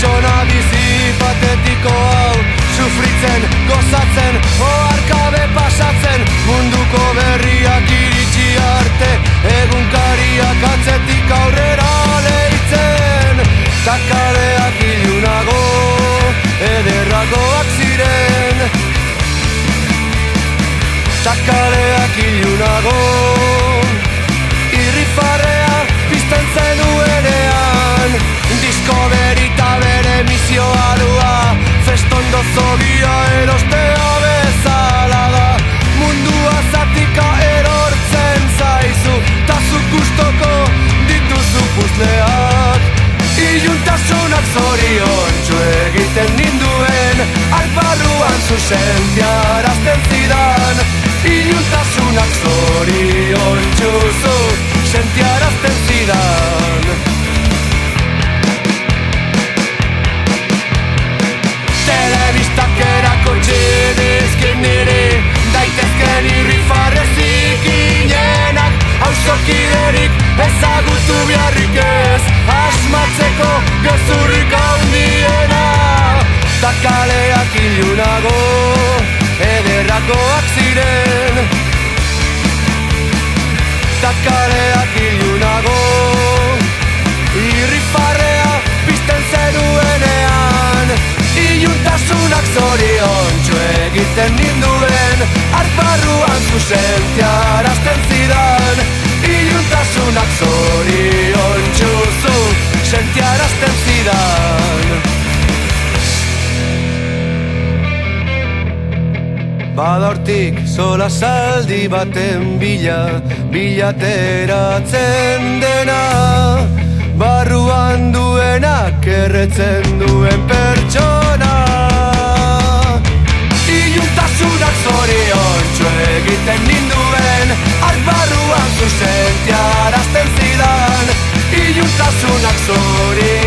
Pertsona bizi patetiko hau sufritzen, gozatzen, oharkabe pasatzen, munduko berriak iritsi arte, egunkariak atzetik aurrera leitzen. Ta kaleak ilunago, ederragoak ziren. Ta kaleak ilunago, irrifarrea pizten zenuenean. Discovery ta bere misioa dua, festondo zogia erostea bezala da. Mundua zatika erortzen zaizu, ta zuk gustoko dituzu puzleak. Iluntasunak zoriontsu egiten ninduen, albarruan zuzentiarazten zidan. Iluntasunak zoriontsu zuzentiarazten zidan. Telebistak erakutsi dizkin niri, daitezken irrifarrezik inenak. Auzokiderik ezagutu biharrik ez, asmatzeko gezurrik handiena. Ta kaleak ilunago, ederragoak ziren. Ta kaleak ilunago, irrifarrea pizten zenuenean. Iluntasunak zoriontsu egiten ninduen, arbarruan zuzentiarazten zidan. Iluntasunak zoriontsu zuzentiarazten zidan. Bada hortik sola zaldi baten bilateratzen dena, barruan duenak erretzen duen pertsona. Iluntasunak zoriontsu egiten ninduen, albarruan zuzentiarazten zidan. Iluntasunak zoriontsu